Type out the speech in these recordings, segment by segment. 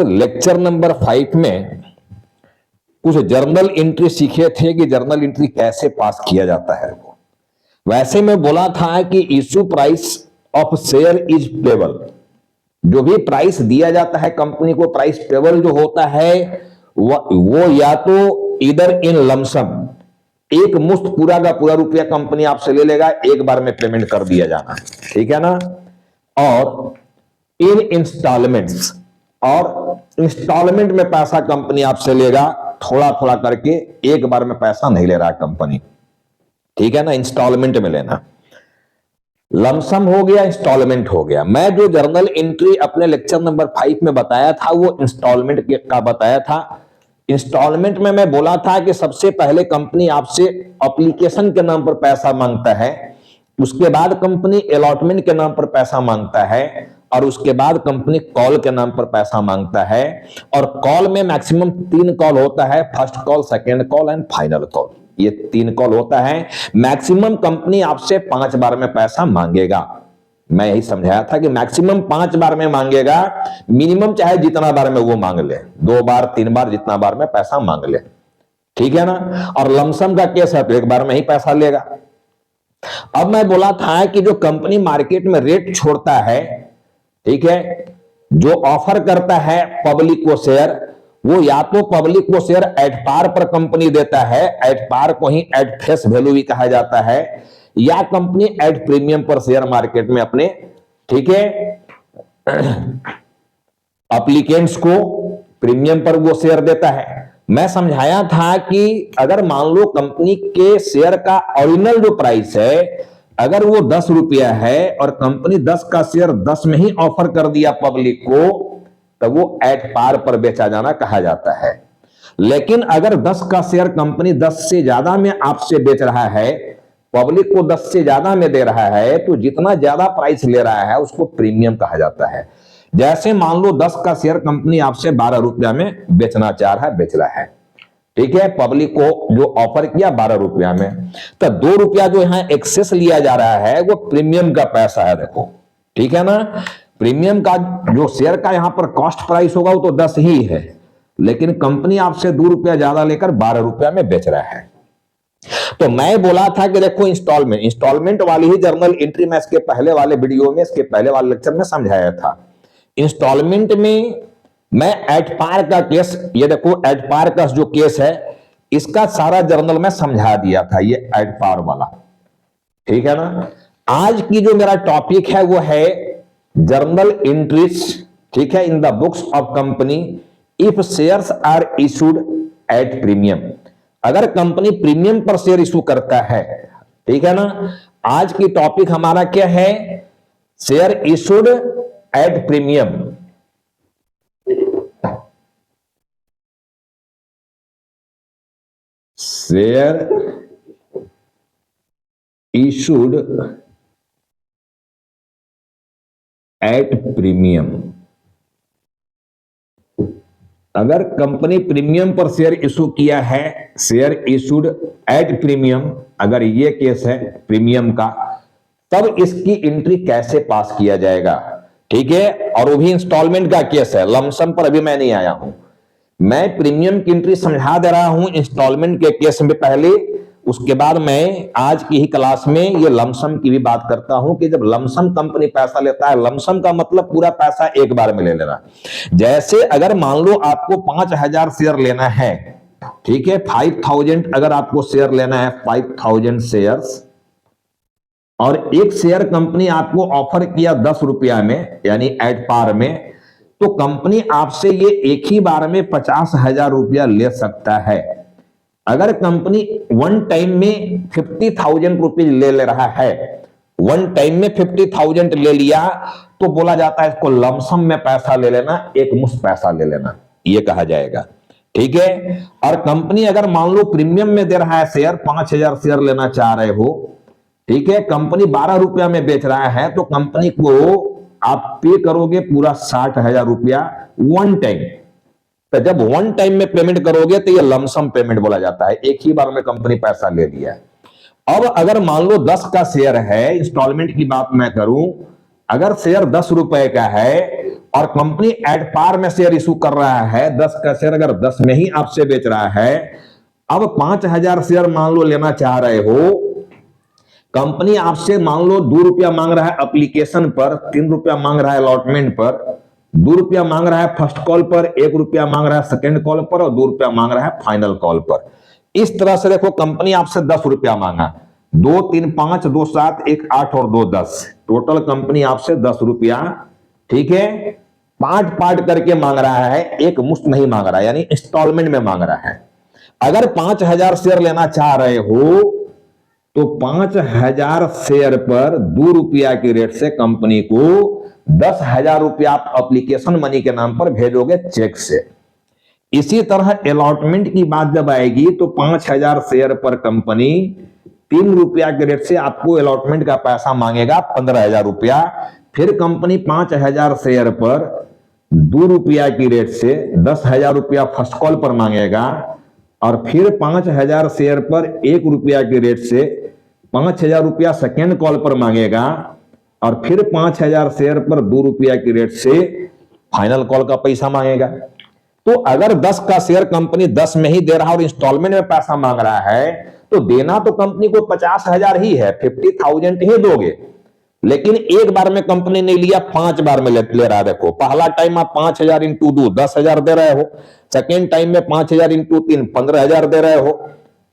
Lecture number 5 में कुछ journal entry सीखे थे कि जर्नल एंट्री कैसे पास किया जाता है। वैसे में बोला था कि issue price of share is payable, जो भी प्राइस दिया जाता है कंपनी को, प्राइस पेबल जो होता है वो या तो इधर इन लमसम, एक मुश्त पूरा का पूरा रुपया कंपनी आपसे ले लेगा, एक बार में पेमेंट कर दिया जाना, ठीक है ना, और इन इंस्टॉलमेंट्स, और इंस्टॉलमेंट में पैसा कंपनी आपसे लेगा, थोड़ा थोड़ा करके, एक बार में पैसा नहीं ले रहा है कंपनी, ठीक है ना, इंस्टॉलमेंट में लेना। लमसम हो गया, इंस्टॉलमेंट हो गया। मैं जो जर्नल एंट्री अपने लेक्चर नंबर 5 में बताया था वो इंस्टॉलमेंट का बताया था। इंस्टॉलमेंट में मैं बोला था कि सबसे पहले कंपनी आपसे एप्लीकेशन के नाम पर पैसा मांगता है, उसके बाद कंपनी अलॉटमेंट के नाम पर पैसा मांगता है, और उसके बाद कंपनी कॉल के नाम पर पैसा मांगता है। और कॉल में मैक्सिमम 3 कॉल होता है, first call, second call and final call, ये 3 कॉल होता है। मैक्सिमम कंपनी आपसे 5 बार में पैसा मांगेगा। मैं यही समझाया था कि मैक्सिमम 5 बार में मांगेगा, मिनिमम चाहे जितना बार में वो मांग ले, 2 बार 3 बार, जितना बार में पैसा मांग ले, ठीक है ना। और लमसम का केस है तो एक बार में ही पैसा लेगा। अब मैं बोला था कि जो कंपनी मार्केट में रेट छोड़ता है, ठीक है, जो ऑफर करता है पब्लिक को शेयर, वो या तो पब्लिक को शेयर एट पार पर कंपनी देता है, एट पार को ही एट फेस वैल्यू भी कहा जाता है, या कंपनी एट प्रीमियम पर शेयर मार्केट में अपने, ठीक है, एप्लीकेंट्स को प्रीमियम पर वो शेयर देता है। मैं समझाया था कि अगर मान लो कंपनी के शेयर का ओरिजिनल जो प्राइस है, अगर वो 10 रुपया है और कंपनी 10 का शेयर 10 में ही ऑफर कर दिया पब्लिक को, तो वो एट पार पर बेचा जाना कहा जाता है। लेकिन अगर 10 का शेयर कंपनी 10 से ज्यादा में आपसे बेच रहा है, पब्लिक को 10 से ज्यादा में दे रहा है, तो जितना ज्यादा प्राइस ले रहा है उसको प्रीमियम कहा जाता है। जैसे मान लो 10 का शेयर कंपनी आपसे 12 रुपया में बेचना चाह रहा है, बेच रहा है, ठीक है, पब्लिक को जो ऑफर किया 12 रुपया में, तो 2 रुपया जो यहां एक्सेस लिया जा रहा है वो प्रीमियम का पैसा है, देखो, ठीक है ना। प्रीमियम का जो शेयर का यहां पर कॉस्ट प्राइस होगा वो तो 10 ही है, लेकिन कंपनी आपसे 2 रुपया ज्यादा लेकर 12 रुपया में बेच रहा है। तो मैं बोला था कि देखो इंस्टॉलमेंट वाली ही जर्नल एंट्री में इसके पहले वाले वीडियो में, इसके पहले वाले लेक्चर में समझाया था। इंस्टॉलमेंट में मैं एट पार का केस, ये देखो एट पार का जो केस है, इसका सारा जर्नल में समझा दिया था, ये एट पार वाला, ठीक है ना। आज की जो मेरा टॉपिक है वो है जर्नल एंट्रीज, ठीक है, in the books of company if shares are issued at premium. अगर कंपनी प्रीमियम पर शेयर इशू करता है, ठीक है ना। आज की टॉपिक हमारा क्या है, share issued at premium. Share issued at premium. अगर कंपनी प्रीमियम पर शेयर इशू किया है, शेयर इशूड एट प्रीमियम, अगर ये केस है प्रीमियम का, तब इसकी एंट्री कैसे पास किया जाएगा, ठीक है। और वो भी इंस्टॉलमेंट का केस है, लमसम पर अभी मैं नहीं आया हूं, मैं प्रीमियम की एंट्री समझा दे रहा हूं इंस्टॉलमेंट के केस में पहले, उसके बाद मैं आज की ही क्लास में ये लमसम की भी बात करता हूं कि जब लमसम कंपनी पैसा लेता है, लमसम का मतलब पूरा पैसा एक बार में ले लेना। जैसे अगर मान लो आपको 5000 शेयर लेना है, ठीक है, 5000 अगर आपको शेयर लेना है, 5000 शेयर्स, और एक शेयर कंपनी आपको ऑफर किया 10 रुपया में, यानी एट पार में, तो कंपनी आपसे ये एक ही बार में 50,000 रुपया ले सकता है। अगर कंपनी वन टाइम में 50,000 रुपीज ले रहा है, वन टाइम में 50,000 ले लिया, तो बोला जाता है इसको लमसम में पैसा ले लेना, एक मुश्त पैसा ले लेना, ये कहा जाएगा, ठीक है। और कंपनी अगर मान लो प्रीमियम में दे रहा है शेयर, 5000 शेयर लेना चाह रहे हो, ठीक है, कंपनी 12 रुपया में बेच रहा है, तो कंपनी को आप पे करोगे पूरा 60,000 रुपया वन टाइम। तो जब वन टाइम में पेमेंट करोगे तो ये लमसम पेमेंट बोला जाता है, एक ही बार में कंपनी पैसा ले लिया। अब अगर मान लो 10 का शेयर है, इंस्टॉलमेंट की बात मैं करूं, अगर शेयर 10 रुपए का है और कंपनी एट पार में शेयर इशू कर रहा है, 10 का शेयर अगर 10 में ही आपसे बेच रहा है, अब 5,000 शेयर मान लो लेना चाह रहे हो, कंपनी आपसे मान लो 2 रुपया मांग रहा है एप्लीकेशन पर, 3 रुपया मांग रहा है अलॉटमेंट पर, 2 रुपया मांग रहा है फर्स्ट कॉल पर, 1 रुपया मांग रहा है सेकंड कॉल पर और 2 रुपया मांग रहा है फाइनल कॉल पर। इस तरह से देखो कंपनी आपसे 10 रुपया मांगा, 2 3 5 2 7 1 8 और 2 10, टोटल कंपनी आपसे 10 रुपया, ठीक है, पार्ट पार्ट करके मांग रहा है, एक मुश्त नहीं मांग रहा है, यानी इंस्टॉलमेंट में मांग रहा है। अगर 5,000 शेयर लेना चाह रहे हो तो 5,000 शेयर पर 2 रुपया की रेट से कंपनी को 10,000 रुपया आप एप्लीकेशन मनी के नाम पर भेजोगे चेक से। इसी तरह अलॉटमेंट की बात जब आएगी तो 5,000 शेयर पर कंपनी 3 रुपया के रेट से आपको अलॉटमेंट का पैसा मांगेगा 15,000 रुपया। फिर कंपनी 5,000 शेयर पर 2 रुपया की रेट से 10,000 रुपया फर्स्ट कॉल पर मांगेगा और फिर 5,000 शेयर पर 1 रुपया की रेट से 5,000 रुपया सेकेंड कॉल पर मांगेगा और फिर 5,000 शेयर पर 2 रुपया की रेट से फाइनल कॉल का पैसा मांगेगा। तो अगर 10 का शेयर कंपनी 10 में ही दे रहा है और इंस्टॉलमेंट में पैसा मांग रहा है तो देना तो कंपनी को 50,000 ही है, 50,000 ही दोगे, लेकिन एक बार में कंपनी ने लिया, 5 बार में ले रहा है। देखो पहला टाइम आप 5,000 इंटू 2 10,000 दे रहे हो, सेकेंड टाइम में 5,000 इंटू 3 15,000 दे रहे हो,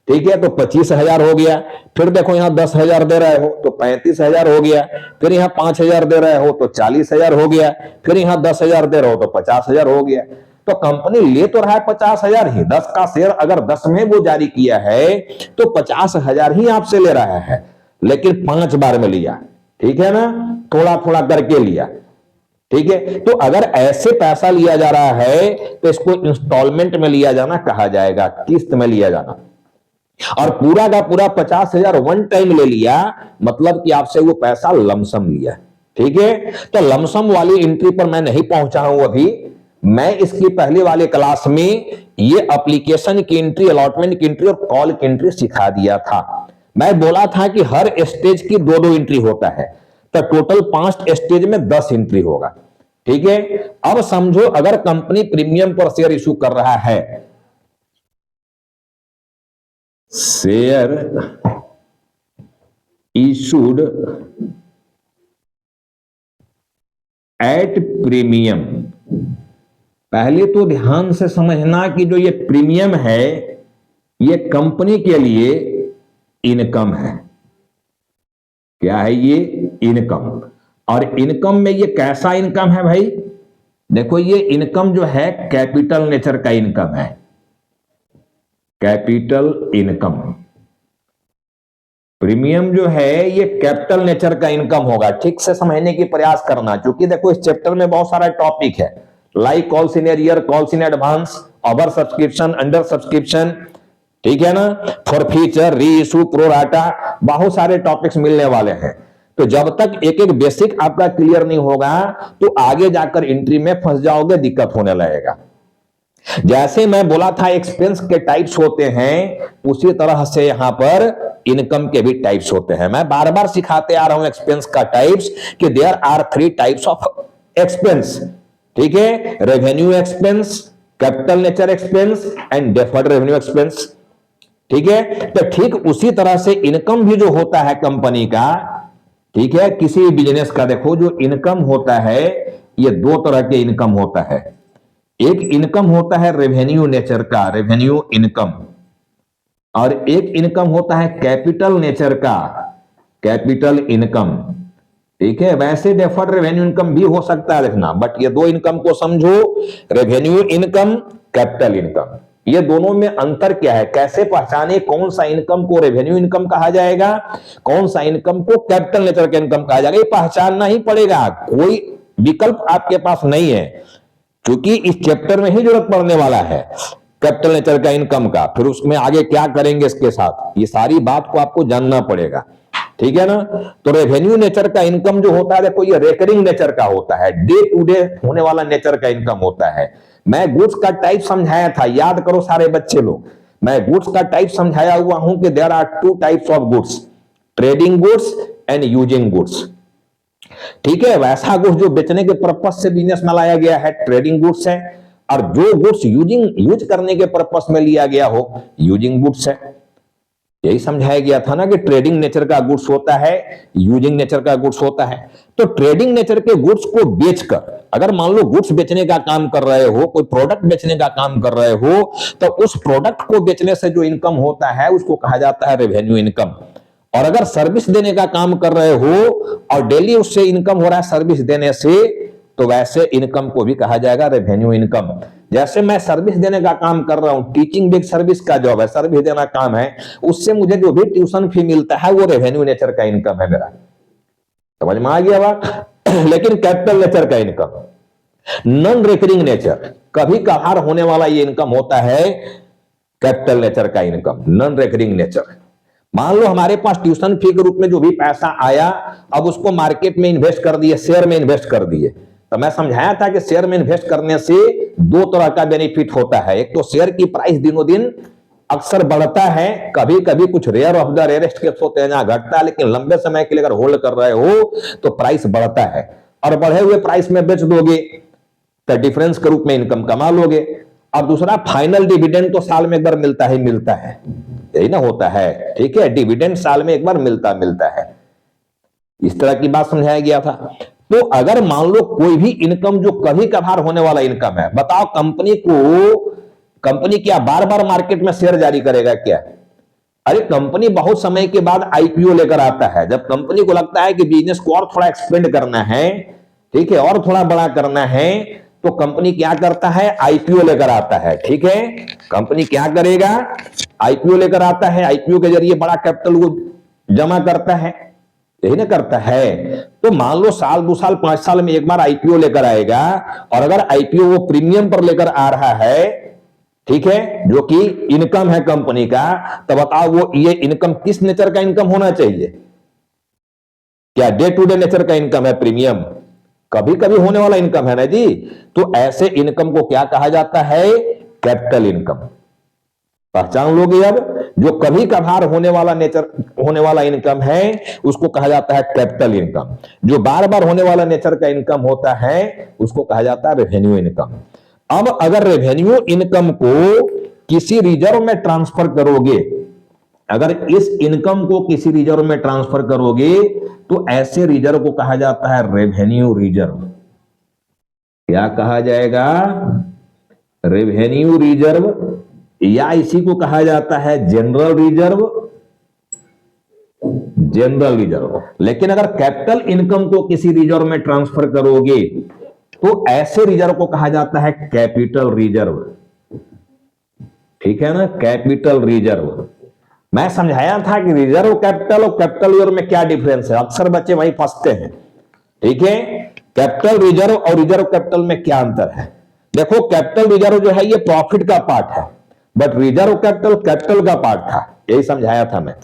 ठीक है, तो 25,000 हो गया। फिर देखो यहां 10,000 दे रहे हो तो 35,000 हो गया। फिर यहां 5,000 दे रहे हो तो 40,000 हो गया। फिर यहां 10,000 दे रहे हो तो 50,000 हो गया। तो कंपनी ले तो रहा है 50,000 ही, 10 का शेयर अगर 10 में वो जारी किया है तो 50,000 ही आपसे ले रहा है, लेकिन 5 बार में लिया, ठीक है ना, थोड़ा थोड़ा करके लिया, ठीक है। तो अगर ऐसे पैसा लिया जा रहा है तो इसको इंस्टॉलमेंट में लिया जाना कहा जाएगा, किस्त में लिया जाना। और पूरा का पूरा 50,000 वन टाइम ले लिया, मतलब कि आपसे वो पैसा लमसम लिया, ठीक है। तो लमसम वाली एंट्री पर मैं नहीं पहुंचा हूं अभी, मैं इसकी पहले वाले क्लास में ये एप्लीकेशन की एंट्री, अलॉटमेंट की एंट्री और कॉल की एंट्री सिखा दिया था। मैं बोला था कि हर स्टेज की 2-2 एंट्री होता है, तो टोटल 5 स्टेज में 10 एंट्री होगा, ठीक है। अब समझो अगर कंपनी प्रीमियम पर शेयर इशू कर रहा है, शेयर इशूड एट प्रीमियम, पहले तो ध्यान से समझना कि जो ये प्रीमियम है ये कंपनी के लिए इनकम है। क्या है ये? इनकम। और इनकम में ये कैसा इनकम है भाई? देखो ये इनकम जो है कैपिटल नेचर का इनकम है, कैपिटल इनकम। प्रीमियम जो है ये कैपिटल नेचर का इनकम होगा। ठीक से समझने की प्रयास करना, क्योंकि देखो इस चैप्टर में बहुत सारा टॉपिक है, like calls in arrear, calls in advance, over subscription, under subscription, ठीक है ना, फॉर फ्यूचर, री इशू, प्रो राटा, बहुत सारे टॉपिक्स मिलने वाले हैं। तो जब तक एक एक बेसिक आपका क्लियर नहीं होगा तो आगे जाकर एंट्री में फंस जाओगे, दिक्कत होने लगेगा। जैसे मैं बोला था एक्सपेंस के टाइप्स होते हैं, उसी तरह से यहां पर इनकम के भी टाइप्स होते हैं। मैं बार बार सिखाते आ रहा हूं एक्सपेंस का टाइप्स कि there are 3 types of expense, ठीक है, revenue expense, capital nature expense and deferred revenue expense, ठीक है। तो ठीक उसी तरह से इनकम भी जो होता है कंपनी का, ठीक है, किसी भी बिजनेस का, देखो जो इनकम होता है ये 2 तरह के इनकम होता है। एक इनकम होता है रेवेन्यू नेचर का, रेवेन्यू इनकम, और एक इनकम होता है कैपिटल नेचर का, कैपिटल इनकम, ठीक है। वैसे डेफर्ड रेवेन्यू इनकम भी हो सकता है देखना, बट ये 2 इनकम को समझो, रेवेन्यू इनकम, कैपिटल इनकम। ये दोनों में अंतर क्या है, कैसे पहचाने कौन सा इनकम को रेवेन्यू इनकम कहा जाएगा, कौन सा इनकम को कैपिटल नेचर का इनकम कहा जाएगा, ये पहचानना ही पड़ेगा, कोई विकल्प आपके पास नहीं है, क्योंकि इस चैप्टर में ही जरूरत पड़ने वाला है कैपिटल नेचर का इनकम का। फिर उसमें आगे क्या करेंगे इसके साथ, ये सारी बात को आपको जानना पड़ेगा, ठीक है ना। तो रेवेन्यू नेचर का इनकम जो होता है, देखो ये रेकरिंग नेचर का होता है, डे टू डे होने वाला नेचर का इनकम होता है। मैं गुड्स का टाइप समझाया था, याद करो सारे बच्चे लोग, मैं गुड्स का टाइप समझाया हुआ हूं कि there are 2 types of goods, trading goods and using goods. ठीक है, वैसा गुड्स जो बेचने के पर्पस से बिजनेस में लाया गया है ट्रेडिंग गुड्स है, और जो गुड्स यूज करने के पर्पस में लिया गया हो यूजिंग गुड्स है। यही समझाया गया था ना कि ट्रेडिंग नेचर का गुड्स होता है, यूजिंग नेचर का गुड्स होता है। तो ट्रेडिंग नेचर के गुड्स को बेचकर, अगर मान लो गुड्स बेचने का काम कर रहे हो, कोई प्रोडक्ट बेचने का काम कर रहे हो, तो उस प्रोडक्ट को बेचने से जो इनकम होता है उसको कहा जाता है रेवेन्यू इनकम। और अगर सर्विस देने का काम कर रहे हो और डेली उससे इनकम हो रहा है सर्विस देने से, तो वैसे इनकम को भी कहा जाएगा रेवेन्यू इनकम। जैसे मैं सर्विस देने का काम कर रहा हूं, टीचिंग भी एक सर्विस का जॉब है, सर्विस देना काम है, उससे मुझे जो भी ट्यूशन फी मिलता है वो रेवेन्यू नेचर का इनकम है मेरा। समझ में आ गया बात? लेकिन कैपिटल नेचर का इनकम, नॉन रिकरिंग नेचर, कभी कभार होने वाला ये इनकम होता है कैपिटल नेचर का इनकम, नॉन रिकरिंग नेचर। मान लो हमारे पास ट्यूशन फी के रूप में जो भी पैसा आया, अब उसको मार्केट में इन्वेस्ट कर दिए, शेयर में इन्वेस्ट कर दिए। तो मैं समझाया था कि शेयर में इन्वेस्ट करने से दो तरह का बेनिफिट होता है। एक तो शेयर की प्राइस दिनों दिन अक्सर बढ़ता है, कभी कभी कुछ rare of the rarest case होते हैं जहां घटता है, लेकिन लंबे समय के लिए अगर होल्ड कर रहे हो तो प्राइस बढ़ता है, और बढ़े हुए प्राइस में बेच दोगे तो डिफरेंस के रूप में इनकम कमा लोगे। और दूसरा, फाइनल डिविडेंड तो साल में एक बार मिलता है, यही ना होता है। ठीक है, डिविडेंड साल में एक बार मिलता है। इस तरह की बात समझाया गया था। तो अगर मान लो कोई भी इनकम जो कभी कभार होने वाला इनकम है, बताओ कंपनी क्या बार बार मार्केट में शेयर जारी करेगा क्या? अरे कंपनी बहुत समय के बाद आईपीओ लेकर आता है। जब कंपनी को लगता है कि बिजनेस को और थोड़ा एक्सपेंड करना है, ठीक है, और थोड़ा बड़ा करना है, तो कंपनी क्या करता है? आईपीओ लेकर आता है। ठीक है, कंपनी क्या करेगा? आईपीओ लेकर आता है, आईपीओ के जरिए बड़ा कैपिटल वो जमा करता है, यही ना करता है। तो मान लो साल 2 साल 5 साल में एक बार आईपीओ लेकर आएगा, और अगर आईपीओ वो प्रीमियम पर लेकर आ रहा है, ठीक है, जो कि इनकम है कंपनी का, तो बताओ वो ये इनकम किस नेचर का इनकम होना चाहिए? क्या डे टू डे नेचर का इनकम है? प्रीमियम कभी कभी होने वाला इनकम है ना जी। तो ऐसे इनकम को क्या कहा जाता है? Capital income. पहचान लोगे अब, जो कभी कभार होने वाला इनकम है उसको कहा जाता है कैपिटल इनकम। जो बार बार होने वाला नेचर का इनकम होता है उसको कहा जाता है रेवेन्यू इनकम। अब अगर रेवेन्यू इनकम को किसी रिजर्व में ट्रांसफर करोगे, अगर इस इनकम को किसी रिजर्व में ट्रांसफर करोगे, तो ऐसे रिजर्व को कहा जाता है रेवेन्यू रिजर्व। क्या कहा जाएगा? रेवेन्यू रिजर्व, या इसी को कहा जाता है जनरल रिजर्व। लेकिन अगर कैपिटल इनकम को किसी रिजर्व में ट्रांसफर करोगे, तो ऐसे रिजर्व को कहा जाता है कैपिटल रिजर्व। ठीक है ना, कैपिटल रिजर्व। मैं समझाया था कि रिजर्व कैपिटल और कैपिटल रिजर्व में क्या डिफरेंस है, अक्सर बच्चे वही फंसते हैं। ठीक है, कैपिटल रिजर्व और रिजर्व कैपिटल में क्या अंतर है? देखो, कैपिटल रिजर्व जो है ये प्रॉफिट का पार्ट है, बट रिजर्व कैपिटल का पार्ट था, यही समझाया था मैं।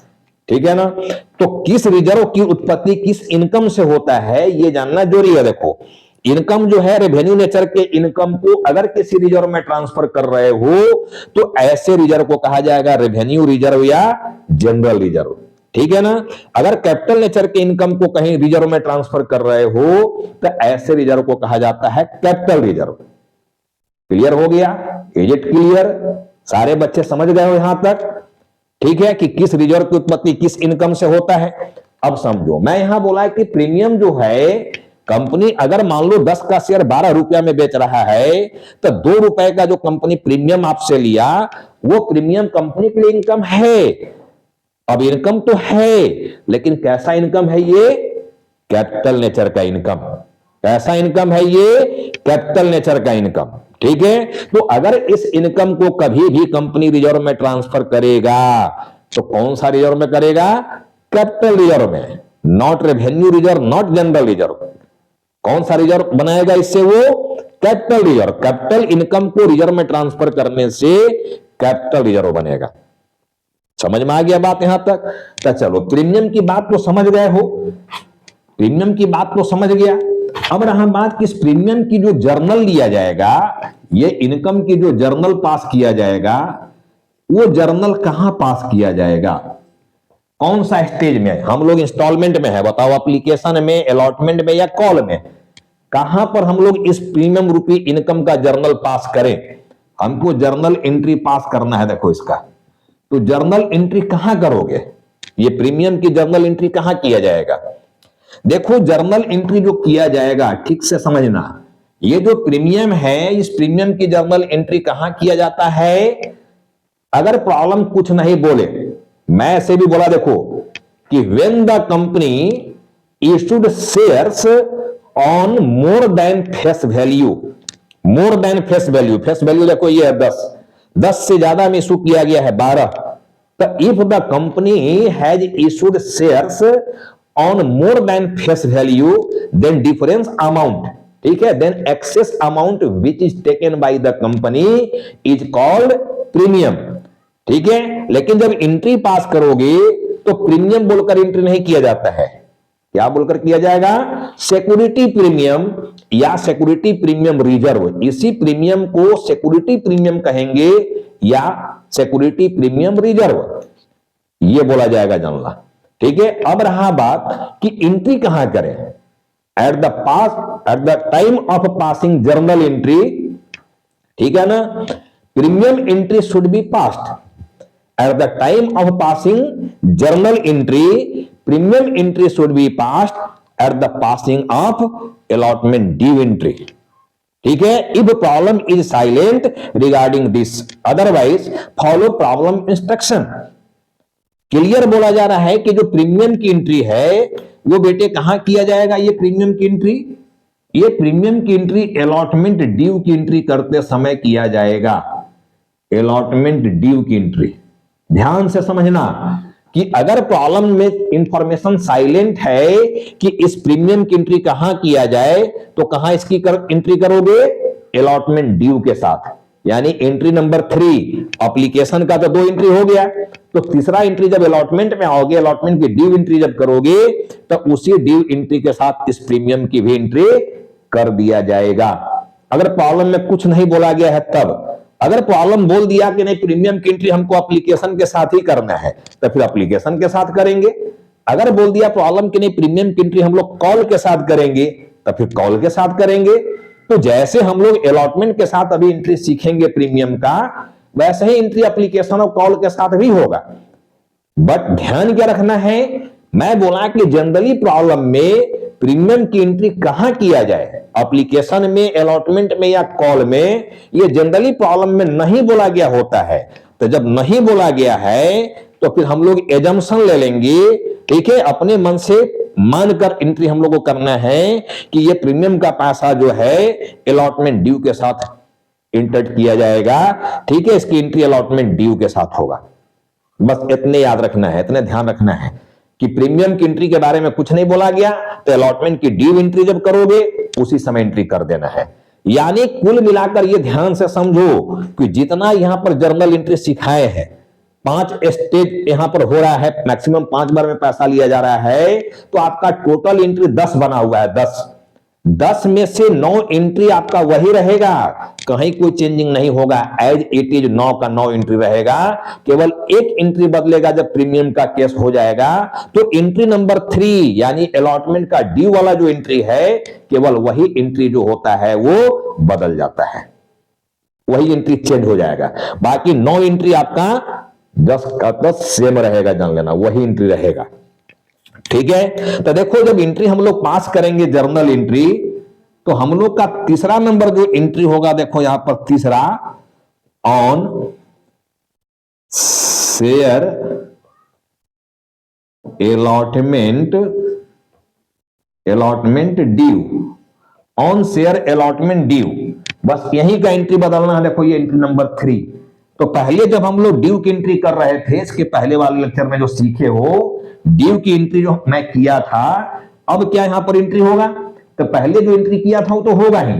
ठीक है ना, तो किस रिजर्व की उत्पत्ति किस इनकम से होता है ये जानना जरूरी है। देखो, इनकम जो है रेवेन्यू नेचर के इनकम को अगर किसी रिजर्व में ट्रांसफर कर रहे हो, तो ऐसे रिजर्व को कहा जाएगा रेवेन्यू रिजर्व या जनरल रिजर्व। ठीक है ना, अगर कैपिटल नेचर के इनकम को कहीं रिजर्व में ट्रांसफर कर रहे हो, तो ऐसे रिजर्व को कहा जाता है कैपिटल रिजर्व। क्लियर हो गया? Is it clear? सारे बच्चे समझ गए हो यहां तक? ठीक है, कि किस रिजर्व की उत्पत्ति किस इनकम से होता है। अब समझो, मैं यहां बोला कि प्रीमियम जो है, कंपनी अगर मान लो 10 का शेयर 12 रुपया में बेच रहा है, तो 2 रुपए का जो कंपनी प्रीमियम आपसे लिया, वो प्रीमियम कंपनी के लिए इनकम है। अब इनकम तो है, लेकिन कैसा इनकम है ये? कैपिटल नेचर का इनकम। कैसा इनकम है ये? कैपिटल नेचर का इनकम। ठीक है, तो अगर इस इनकम को कभी भी कंपनी रिजर्व में ट्रांसफर करेगा, तो कौन सा रिजर्व में करेगा? कैपिटल रिजर्व में, not revenue reserve, not general reserve. कौन सा रिजर्व बनाएगा इससे? वो कैपिटल रिजर्व। कैपिटल इनकम को रिजर्व में ट्रांसफर करने से कैपिटल रिजर्व बनेगा। समझ में आ गया बात यहां तक? तो चलो, प्रीमियम की बात तो समझ गए हो, प्रीमियम की बात तो समझ गया। अब रहा बात कि इस प्रीमियम की जो जर्नल लिया जाएगा, ये इनकम की जो जर्नल पास किया जाएगा, वो जर्नल कहां पास किया जाएगा? कौन सा स्टेज में है? हम लोग इंस्टॉलमेंट में है, बताओ, एप्लीकेशन में, अलॉटमेंट में या कॉल में? कहां पर हम लोग इस प्रीमियम रूपी इनकम का जर्नल पास करें? हमको जर्नल एंट्री पास करना है। देखो इसका, तो जर्नल एंट्री कहां करोगे? ये प्रीमियम की जर्नल एंट्री कहां किया जाएगा? देखो जर्नल एंट्री जो किया जाएगा, ठीक से समझना, ये जो प्रीमियम है, इस प्रीमियम की जर्नल एंट्री कहां किया जाता है? अगर प्रॉब्लम कुछ नहीं बोले, मैं ऐसे भी बोला देखो कि when the company issued shares on more than face value, more than face value, face value देखो ये है 10 से ज्यादा में इशू किया गया है 12, तो if the company has issued shares on more than face value then difference amount, ठीक है, then excess amount which is taken by the company is called premium, ठीक है। लेकिन जब एंट्री पास करोगे तो प्रीमियम बोलकर एंट्री नहीं किया जाता है, क्या बोलकर किया जाएगा? सिक्योरिटी प्रीमियम या सिक्योरिटी प्रीमियम रिजर्व। इसी प्रीमियम को सिक्योरिटी प्रीमियम कहेंगे या सिक्योरिटी प्रीमियम रिजर्व, यह बोला जाएगा जानला, ठीक है। अब रहा बात कि एंट्री कहां करें? At the time of passing journal entry, ठीक है ना, premium entry should be passed at the time of passing journal entry, premium entry should be passed at the passing of allotment due entry, ठीक है। If problem is silent regarding this, otherwise follow problem instruction. Clear बोला जा रहा है कि जो premium की entry है वो बेटे कहां किया जाएगा? ये प्रीमियम की एंट्री, ये प्रीमियम की एंट्री अलॉटमेंट ड्यू की एंट्री करते समय किया जाएगा। अलॉटमेंट ड्यू की एंट्री ध्यान से समझना कि अगर प्रॉब्लम में इंफॉर्मेशन साइलेंट है कि इस प्रीमियम की एंट्री कहां किया जाए, तो कहां इसकी एंट्री करोगे? अलॉटमेंट ड्यू के साथ, यानी एंट्री नंबर 3। एप्लीकेशन का तो 2 एंट्री हो गया, तो तीसरा एंट्री जब अलॉटमेंट में आओगे, अलॉटमेंट की ड्यू एंट्री जब करोगे, तो उसी ड्यू एंट्री के साथ इस प्रीमियम की भी एंट्री कर दिया जाएगा। अगर प्रॉब्लम में कुछ नहीं बोला गया है तब, अगर प्रॉब्लम बोल दिया कि नहीं प्रीमियम की एंट्री हमको एप्लीकेशन के साथ ही करना है, तो फिर एप्लीकेशन के साथ करेंगे। अगर बोल दिया प्रॉब्लम कि नहीं प्रीमियम की एंट्री हम लोग कॉल के साथ करेंगे, तो फिर कॉल के साथ करेंगे। तो जैसे हम लोग अलॉटमेंट के साथ अभी एंट्री सीखेंगे प्रीमियम का, वैसे ही एंट्री एप्लीकेशन और कॉल के साथ भी होगा। बट ध्यान क्या रखना है, मैं बोला कि जनरली प्रॉब्लम में प्रीमियम की एंट्री कहां किया जाए, एप्लीकेशन में, अलॉटमेंट में या कॉल में, ये जनरली प्रॉब्लम में नहीं बोला गया होता है। तो जब नहीं बोला गया है तो फिर हम लोग एजम्पशन ले लेंगे, ठीक है, अपने मन से मानकर एंट्री हम लोग को करना है कि ये प्रीमियम का पैसा जो है अलॉटमेंट ड्यू के साथ इंटर किया जाएगा, ठीक है, इसकी एंट्री अलॉटमेंट ड्यू के साथ होगा। बस इतने याद रखना है, इतने ध्यान रखना है कि प्रीमियम की एंट्री के बारे में कुछ नहीं बोला गया, तो अलॉटमेंट की ड्यू एंट्री जब करोगे उसी समय एंट्री कर देना है। यानी कुल मिलाकर ये ध्यान से समझो कि जितना यहां पर जर्नल एंट्री सिखाए हैं, 5 स्टेज यहां पर हो रहा है, मैक्सिमम 5 बार में पैसा लिया जा रहा है, तो आपका टोटल एंट्री 10 बना हुआ है। 10 में से 9 एंट्री आपका वही रहेगा, कहीं कोई चेंजिंग नहीं होगा, एज इट इज 9 का 9 एंट्री रहेगा। केवल एक एंट्री बदलेगा जब प्रीमियम का केस हो जाएगा, तो एंट्री नंबर 3 यानी अलॉटमेंट का ड्यू वाला जो एंट्री है, केवल वही एंट्री जो होता है वो बदल जाता है, वही एंट्री चेंज हो जाएगा। बाकी 9 एंट्री आपका 10 का 10 सेम रहेगा, जान लेना, वही एंट्री रहेगा, ठीक है। तो देखो जब एंट्री हम लोग पास करेंगे जर्नल एंट्री, तो हम लोग का तीसरा नंबर जो एंट्री होगा, देखो यहां पर तीसरा, on share allotment due, on share allotment due, बस यही का एंट्री बदलना है। देखो ये एंट्री नंबर 3। तो पहले जब हम लोग ड्यू की एंट्री कर रहे थे, इसके पहले वाले लेक्चर में जो सीखे हो, ड्यू की एंट्री जो मैं किया था, अब क्या यहां पर एंट्री होगा? तो पहले जो एंट्री किया था वो तो होगा ही।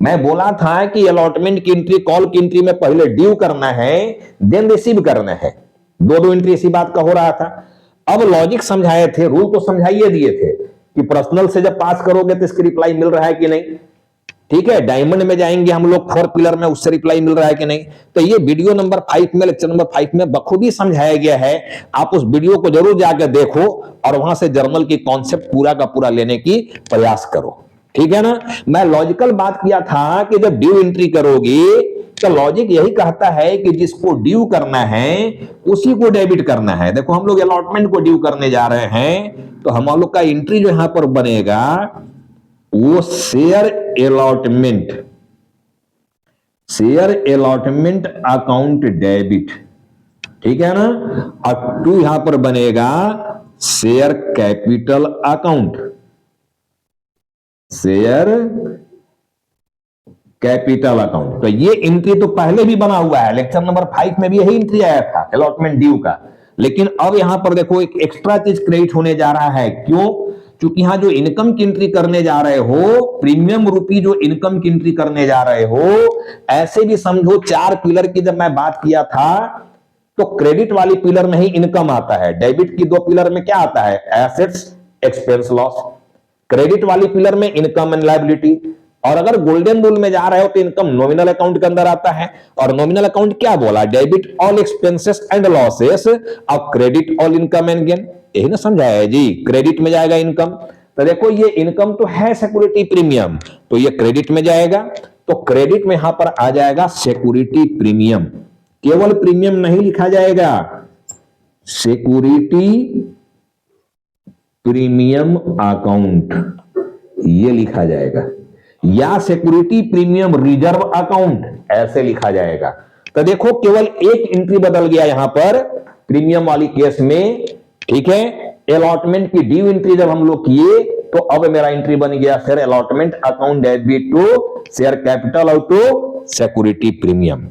मैं बोला था कि अलॉटमेंट की एंट्री, कॉल की एंट्री में पहले ड्यू करना है, देन रिसीव करना है। 2 एंट्री इसी बात का हो रहा था। अब लॉजिक समझाए थे, रूल तो समझाइए दिए थे कि पर्सनल से जब पास करोगे तो इसकी रिप्लाई मिल रहा है कि नहीं, ठीक है, डायमंड में जाएंगे हम लोग 4 पिलर में, उससे रिप्लाई मिल रहा है कि नहीं। तो ये वीडियो नंबर 5 में, लेक्चर नंबर 5 में बखूबी समझाया गया है। आप उस वीडियो को जरूर जाकर देखो और वहां से जर्नल की कॉन्सेप्ट पूरा का पूरा लेने की प्रयास करो, ठीक है ना। मैं लॉजिकल बात किया था कि जब ड्यू एंट्री करोगे तो लॉजिक यही कहता है कि जिसको ड्यू करना है उसी को डेबिट करना है। देखो हम लोग अलॉटमेंट को ड्यू करने जा रहे हैं, तो हम लोग का एंट्री जो यहां पर बनेगा वो शेयर अलॉटमेंट अकाउंट डेबिट, ठीक है ना। और 2 यहां पर बनेगा share capital account, share capital account. तो ये एंट्री तो पहले भी बना हुआ है, लेक्चर नंबर 5 में भी यही एंट्री आया था अलॉटमेंट ड्यू का। लेकिन अब यहां पर देखो एक एक्स्ट्रा चीज क्रेडिट होने जा रहा है। क्यों? क्योंकि यहां जो इनकम की एंट्री करने जा रहे हो, प्रीमियम रूपी जो इनकम की एंट्री करने जा रहे हो, ऐसे भी समझो 4 पिलर की जब मैं बात किया था तो क्रेडिट वाली पिलर में ही इनकम आता है, डेबिट की 2 पिलर में क्या आता है, एसेट्स एक्सपेंस लॉस। क्रेडिट वाली पिलर में इनकम एंड लायबिलिटी। और अगर गोल्डन रूल में जा रहे हो तो इनकम नॉमिनल अकाउंट के अंदर आता है। और नॉमिनल अकाउंट क्या बोला, debit all expenses and losses और credit all income and gain, यही ना समझाया है जी। क्रेडिट में जाएगा इनकम, तो देखो ये इनकम तो है सिक्योरिटी प्रीमियम, तो ये क्रेडिट में जाएगा। तो क्रेडिट में यहां पर आ जाएगा सिक्योरिटी प्रीमियम, केवल प्रीमियम नहीं लिखा जाएगा, सिक्योरिटी प्रीमियम अकाउंट ये लिखा जाएगा, या सिक्योरिटी प्रीमियम रिजर्व अकाउंट ऐसे लिखा जाएगा। तो देखो केवल एक एंट्री बदल गया यहां पर प्रीमियम वाली केस में, ठीक है। अलॉटमेंट की ड्यू एंट्री जब हम लोग किए तो अब मेरा एंट्री बन गया share allotment account debit to share capital और टू सिक्योरिटी प्रीमियम।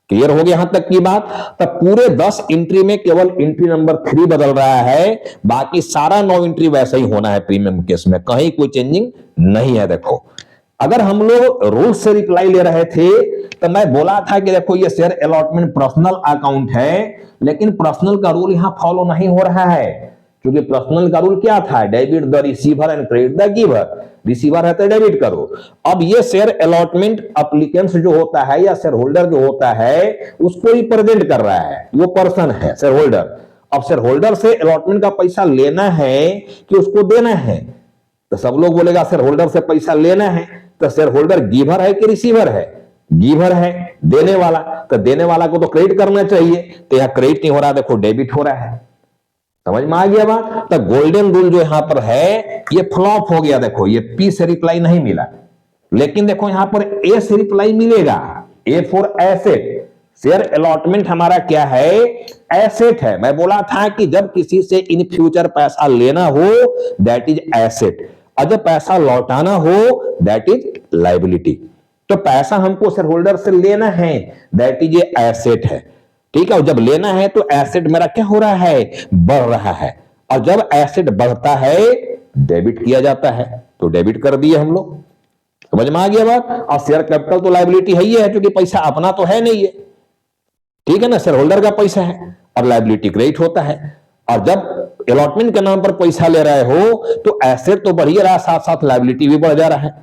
क्लियर हो गया यहां तक की बात। तब पूरे 10 एंट्री में केवल एंट्री नंबर 3 बदल रहा है, बाकी सारा 9 एंट्री वैसा ही होना है प्रीमियम केस में, कहीं कोई चेंजिंग नहीं है। देखो अगर हम लोग रूल से रिप्लाई ले रहे थे तो मैं बोला था कि देखो ये शेयर अलॉटमेंट पर्सनल अकाउंट है, लेकिन पर्सनल का रूल यहां फॉलो नहीं हो रहा है, क्योंकि पर्सनल का रूल क्या था, debit the receiver and credit the giver. Receiver है तो डेबिट करो। अब ये शेयर अलॉटमेंट एप्लीकेंट्स जो होता है या शेयर होल्डर जो होता है उसको रिप्रेजेंट कर रहा है, वो पर्सन है शेयर होल्डर। अब शेयर होल्डर से अलॉटमेंट का पैसा लेना है कि उसको देना है, तो सब लोग बोलेगा शेयर होल्डर से पैसा लेना है, तो शेयर होल्डर गिवर है कि रिसीवर है, गिवर है, देने वाला, तो देने वाला को तो क्रेडिट करना चाहिए, तो यहां क्रेडिट नहीं हो रहा, देखो डेबिट हो रहा है। समझ में आ गया बात। तो गोल्डन रूल जो यहां पर है ये फ्लॉप हो गया। देखो ये पी से रिप्लाई नहीं मिला, लेकिन देखो यहां पर ए से रिप्लाई मिलेगा, A for asset. Share allotment हमारा क्या है, एसेट है। मैं बोला था कि जब किसी से इन फ्यूचर पैसा लेना हो दैट इज एसेट, और जब पैसा लौटाना हो दैट इज लायबिलिटी। तो पैसा हमको शेयर होल्डर से लेना है दैट इज ए एसेट है, ठीक है। और जब लेना है तो एसेट मेरा क्या हो रहा है, बढ़ रहा है। और जब एसेट बढ़ता है डेबिट किया जाता है, तो डेबिट कर दिए हम लोग। समझ में आ गया बात। और शेयर कैपिटल तो लायबिलिटी है ही है, क्योंकि पैसा अपना तो है नहीं है, ठीक है ना, शेयर होल्डर का पैसा है, और लायबिलिटी क्रेडिट होता है। और जब अलॉटमेंट के नाम पर पैसा ले रहे हो तो एसेट तो बढ़ ही रहा है, साथ साथ लायबिलिटी भी बढ़ जा रहा है।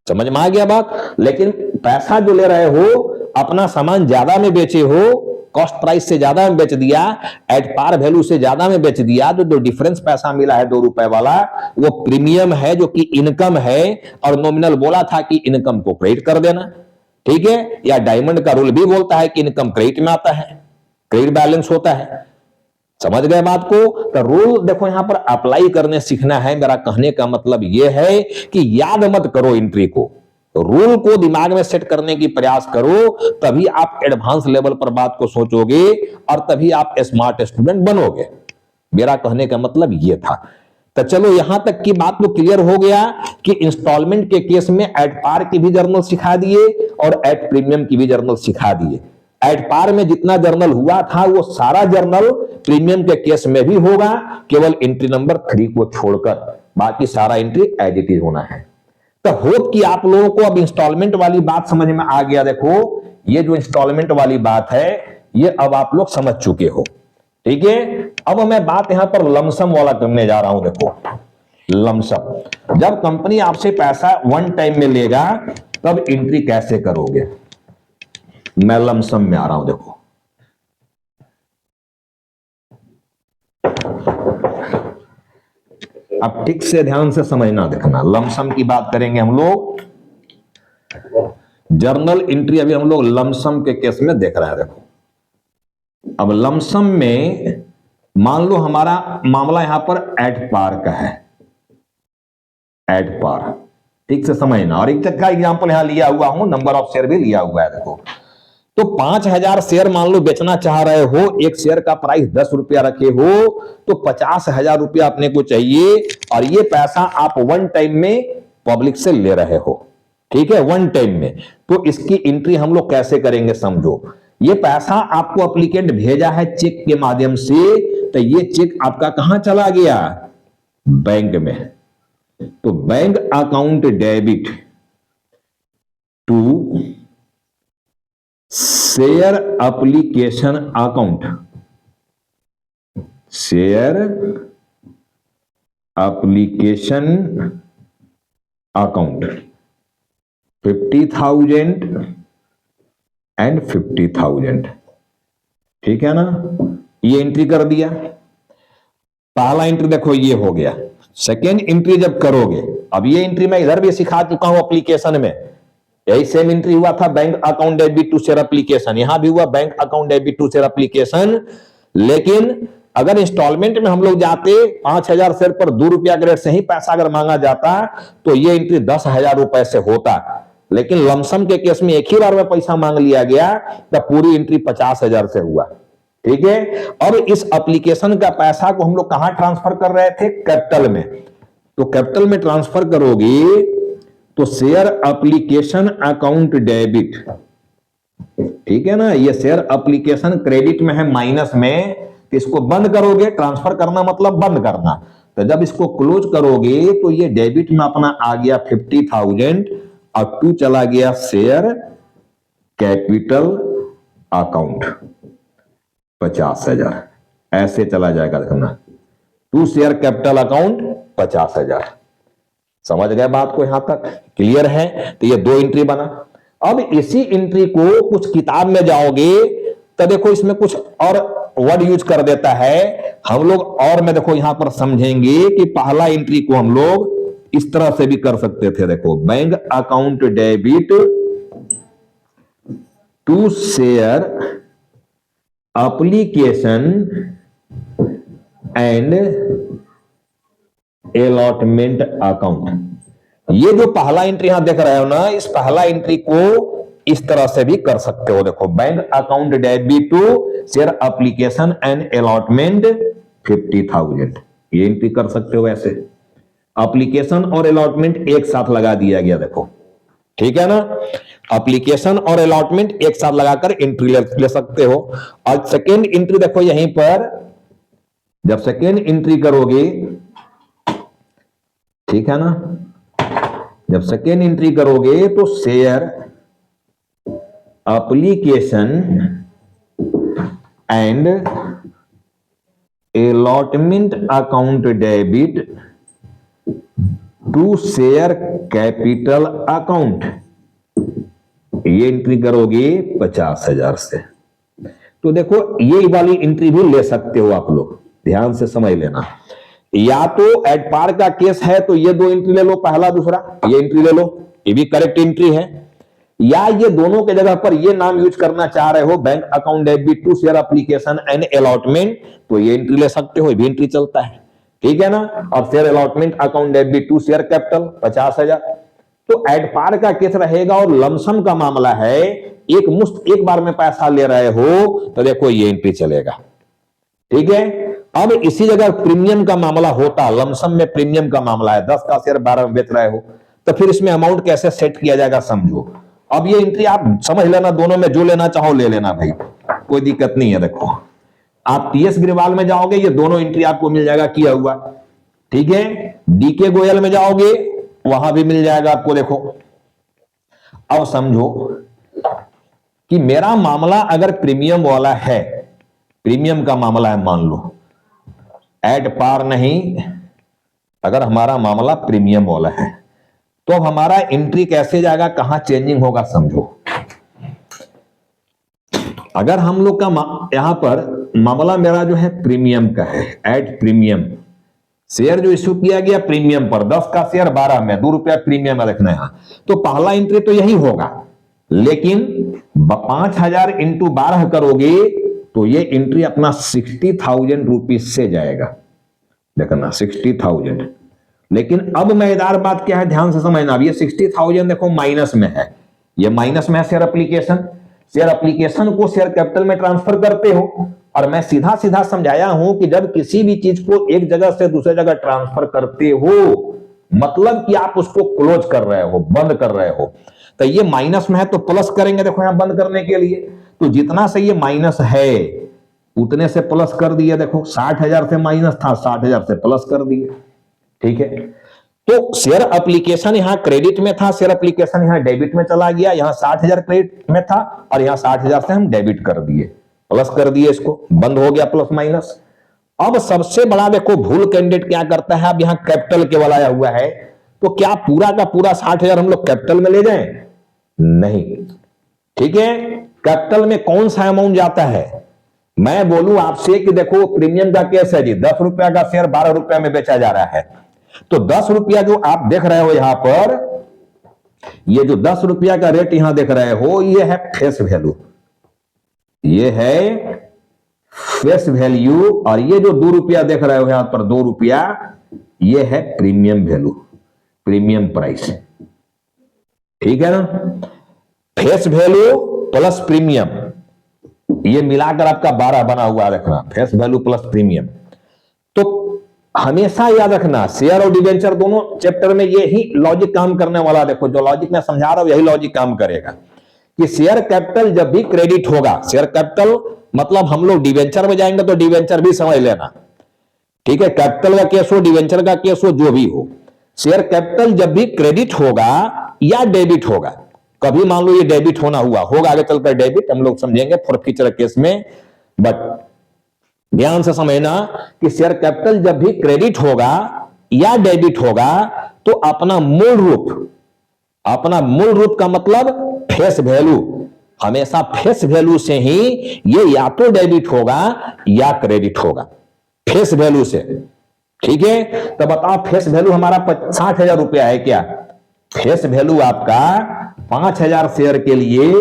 समझ में आ गया बात। लेकिन पैसा जो ले रहे हो, अपना सामान ज्यादा में बेचे हो, कॉस्ट प्राइस से ज्यादा में बेच दिया, एट पार वैल्यू से ज्यादा में बेच दिया, तो जो डिफरेंस पैसा मिला है 2 रुपए वाला वो प्रीमियम है, जो कि इनकम है। और नॉमिनल बोला था कि इनकम को क्रेडिट कर देना, ठीक है। या डायमंड का रूल भी बोलता है कि इनकम क्रेडिट में आता है, क्रेडिट बैलेंस होता है। समझ गए बात को। तो रूल देखो यहां पर अप्लाई करने सीखना है। मेरा कहने का मतलब यह है कि याद मत करो एंट्री को, रूल को दिमाग में सेट करने की प्रयास करो, तभी आप एडवांस लेवल पर बात को सोचोगे और तभी आप स्मार्ट स्टूडेंट बनोगे। मेरा कहने का मतलब यह था। तो चलो यहां तक की बात तो क्लियर हो गया कि इंस्टॉलमेंट के केस में एट पार की भी जर्नल सिखा दिए और एट प्रीमियम की भी जर्नल सिखा दिए। एट पार में जितना जर्नल हुआ था वो सारा जर्नल प्रीमियम के केस में भी होगा, केवल एंट्री नंबर 3 को छोड़कर, बाकी सारा एंट्री एज इट इज होना है। तो होप कि आप लोगों को अब इंस्टॉलमेंट वाली बात समझ में आ गया। देखो ये जो इंस्टॉलमेंट वाली बात है ये अब आप लोग समझ चुके हो, ठीक है। अब मैं बात यहां पर लमसम वाला करने जा रहा हूं। देखो लमसम। जब कंपनी आपसे पैसा वन टाइम में लेगा तब एंट्री कैसे करोगे? मैं लमसम में आ रहा हूं, देखो अब ठीक से ध्यान से समझना, देखना। लमसम की बात करेंगे हम लोग, जर्नल एंट्री अभी हम लोग लमसम के केस में देख रहे हैं। देखो अब लमसम में मान लो हमारा मामला यहां पर एट पार का है, एट पार, ठीक से समझना। और एक तक का एग्जांपल यहां लिया हुआ हूं, नंबर ऑफ शेयर भी लिया हुआ है। देखो तो 5000 शेयर मान लो बेचना चाह रहे हो, एक शेयर का प्राइस 10 रुपया रखे हो, तो 50,000 रुपया अपने को चाहिए, और ये पैसा आप वन टाइम में पब्लिक से ले रहे हो, ठीक है, वन टाइम में। तो इसकी एंट्री हम लोग कैसे करेंगे समझो। ये पैसा आपको एप्लीकेंट भेजा है चेक के माध्यम से, तो ये चेक आपका कहां चला गया? बैंक में। तो bank account debit to share application account, share application account 50,000 and 50,000, ठीक है ना। ये एंट्री कर दिया, पहला एंट्री देखो ये हो गया। सेकेंड एंट्री जब करोगे, अब ये एंट्री मैं इधर भी सिखा चुका हूं एप्लीकेशन में, यही सेम एंट्री हुआ था bank account debit to share application, यहां भी हुआ bank account debit to share application. लेकिन अगर इंस्टॉलमेंट में हम लोग जाते 5,000 शेयर पर 2 रुपया के रेट से ही पैसा अगर मांगा जाता तो ये एंट्री 10,000 रुपए से होता। लेकिन लमसम के केस में एक ही बार में पैसा मांग लिया गया, तो पूरी एंट्री 50,000 से हुआ, ठीक है। और इस एप्लीकेशन का पैसा को हम लोग कहां ट्रांसफर कर रहे थे? कैपिटल में। तो कैपिटल में ट्रांसफर करोगे तो शेयर एप्लीकेशन अकाउंट डेबिट, ठीक है ना। ये शेयर एप्लीकेशन क्रेडिट में है, माइनस में, तो इसको बंद करोगे। ट्रांसफर करना मतलब बंद करना। तो जब इसको क्लोज करोगे तो ये डेबिट में अपना आ गया 50,000 और टू चला गया शेयर कैपिटल अकाउंट 50,000, ऐसे चला जाएगा। देखना टू शेयर कैपिटल अकाउंट 50,000। समझ गए बात को? यहां तक क्लियर है? तो ये 2 एंट्री बना। अब इसी एंट्री को कुछ किताब में जाओगे तो देखो इसमें कुछ और वर्ड यूज कर देता है हम लोग, और मैं देखो यहां पर समझेंगे कि पहला एंट्री को हम लोग इस तरह से भी कर सकते थे। देखो bank account debit to share application and allotment account. ये जो पहला एंट्री यहां देख रहे हो ना, इस पहला एंट्री को इस तरह से भी कर सकते हो। देखो bank account debit to share application and allotment 50,000, ये एंट्री कर सकते हो ऐसे। एप्लीकेशन और अलॉटमेंट एक साथ लगा दिया गया, देखो ठीक है ना। एप्लीकेशन और अलॉटमेंट एक साथ लगाकर एंट्री ले सकते हो। और सेकेंड एंट्री देखो यहीं पर, जब सेकेंड एंट्री करोगे, ठीक है ना, जब सेकेंड एंट्री करोगे तो share application and allotment account debit to share capital account, ये एंट्री करोगे 50,000 से। तो देखो ये वाली एंट्री भी ले सकते हो आप लोग, ध्यान से समझ लेना। या तो एट पार का केस है तो ये 2 एंट्री ले लो, पहला दूसरा, ये एंट्री ले लो, ये भी करेक्ट एंट्री है। या ये दोनों के जगह पर ये नाम यूज करना चाह रहे हो bank account debit to share application and allotment, तो ये एंट्री ले सकते हो, ये भी एंट्री चलता है, ठीक है ना। और share allotment account debit to share capital 50,000। तो एट पार का केस रहेगा और लमसम का मामला है, एक मुश्त एक बार में पैसा ले रहे हो, तो देखो ये एंट्री चलेगा, ठीक है। अब इसी जगह प्रीमियम का मामला होता, लमसम में प्रीमियम का मामला है, 10 का शेयर 12 में बेच रहे हो, तो फिर इसमें अमाउंट कैसे सेट किया जाएगा समझो। अब ये एंट्री आप समझ लेना, दोनों में जो लेना चाहो ले लेना भाई, कोई दिक्कत नहीं है। देखो आप टीएस ग्रेवाल में जाओगे, ये दोनों एंट्री आपको मिल जाएगा किया हुआ, ठीक है। डीके गोयल में जाओगे, वहां भी मिल जाएगा आपको। देखो अब समझो कि मेरा मामला अगर प्रीमियम वाला है, प्रीमियम का मामला है, मान लो एट पार नहीं, अगर हमारा मामला प्रीमियम वाला है तो अब हमारा एंट्री कैसे जाएगा, कहां चेंजिंग होगा, समझो। अगर हम लोग का यहां पर मामला मेरा जो है प्रीमियम का है, एड प्रीमियम, शेयर जो इश्यू किया गया प्रीमियम पर, 10 का शेयर 12 में, 2 रुपया प्रीमियम में रखना है, तो पहला एंट्री तो यही होगा। लेकिन 5000 इंटू 12 करोगे तो ये एंट्री अपना 60,000 रुपीज से जाएगा, देखना 60,000। लेकिन अब मजेदार बात क्या है, ध्यान से समझना। अब ये 60,000 देखो माइनस में है, ये माइनस में है शेयर एप्लीकेशन। शेयर एप्लीकेशन को शेयर कैपिटल में ट्रांसफर करते हो, और मैं सीधा सीधा समझाया हूं कि जब किसी भी चीज को एक जगह से दूसरे जगह ट्रांसफर करते हो, मतलब कि आप उसको क्लोज कर रहे हो, बंद कर रहे हो। तो ये माइनस में है तो प्लस करेंगे, देखो यहां बंद करने के लिए, तो जितना से ये माइनस है उतने से प्लस कर दिए। देखो 60,000 से माइनस था, 60,000 से प्लस कर दिए, ठीक है। तो शेयर एप्लीकेशन यहां क्रेडिट में था, शेयर एप्लीकेशन यहां डेबिट में चला गया, यहां 60,000 क्रेडिट में था और यहां 60,000 से हम डेबिट कर दिए, प्लस कर दिए, इसको बंद हो गया प्लस माइनस। अब सबसे बड़ा देखो भूल कैंडिडेट क्या करता है, अब यहां कैपिटल केवल आया हुआ है, तो क्या पूरा का पूरा 60,000 हम लोग कैपिटल में ले जाएं? नहीं, ठीक है। कैपिटल में कौन सा अमाउंट जाता है? मैं बोलूं आपसे कि देखो प्रीमियम का केस है जी, 10 रुपया का शेयर 12 रुपया में बेचा जा रहा है, तो 10 रुपया जो आप देख रहे हो यहां पर, ये जो 10 रुपया का रेट यहां देख रहे हो, ये है फेस वैल्यू, ये है फेस वैल्यू। और ये जो 2 रुपया देख रहे हो यहां पर 2 रुपया, ये है प्रीमियम वैल्यू, प्रीमियम प्राइस, ठीक है ना। फेस वैल्यू प्लस प्रीमियम, ये मिलाकर आपका 12 बना हुआ रखना, फेस वैल्यू प्लस प्रीमियम। तो हमेशा याद रखना, शेयर और डिवेंचर दोनों चैप्टर में यही लॉजिक काम करने वाला। देखो जो लॉजिक मैं समझा रहा हूं यही लॉजिक काम करेगा कि शेयर कैपिटल जब भी क्रेडिट होगा, शेयर कैपिटल मतलब हम लोग डिवेंचर में जाएंगे तो डिवेंचर भी समझ लेना, ठीक है। कैपिटल का केस हो, डिवेंचर का केस हो, जो भी हो, शेयर कैपिटल जब भी क्रेडिट होगा या डेबिट होगा, कभी मान लो ये डेबिट होगा आगे चलकर डेबिट, हम लोग समझेंगे फॉर फ्यूचर केस में, बट ध्यान से समझना कि शेयर कैपिटल जब भी क्रेडिट होगा या डेबिट होगा तो अपना मूल रूप का मतलब फेस वैल्यू, हमेशा फेस वैल्यू से ही ये या तो डेबिट होगा या क्रेडिट होगा, फेस वैल्यू से, ठीक है। तो बताओ फेस वैल्यू हमारा 60,000 रुपया है क्या? फेस वैल्यू आपका 5,000 शेयर के लिए,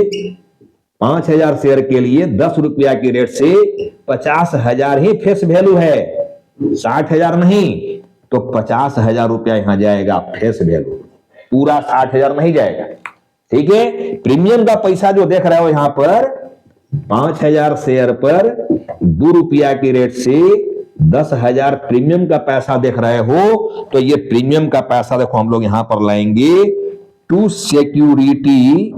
5,000 शेयर के लिए 10 रुपया की रेट से 50,000 ही फेस वैल्यू है, 60,000 नहीं। तो 50,000 रुपया यहां जाएगा फेस वैल्यू, पूरा 60,000 नहीं जाएगा, ठीक है। प्रीमियम का पैसा जो देख रहे हो यहां पर 5,000 शेयर पर 2 रुपया की रेट से 10,000 प्रीमियम का पैसा देख रहे हो, तो ये प्रीमियम का पैसा देखो हम लोग यहां पर लाएंगे to security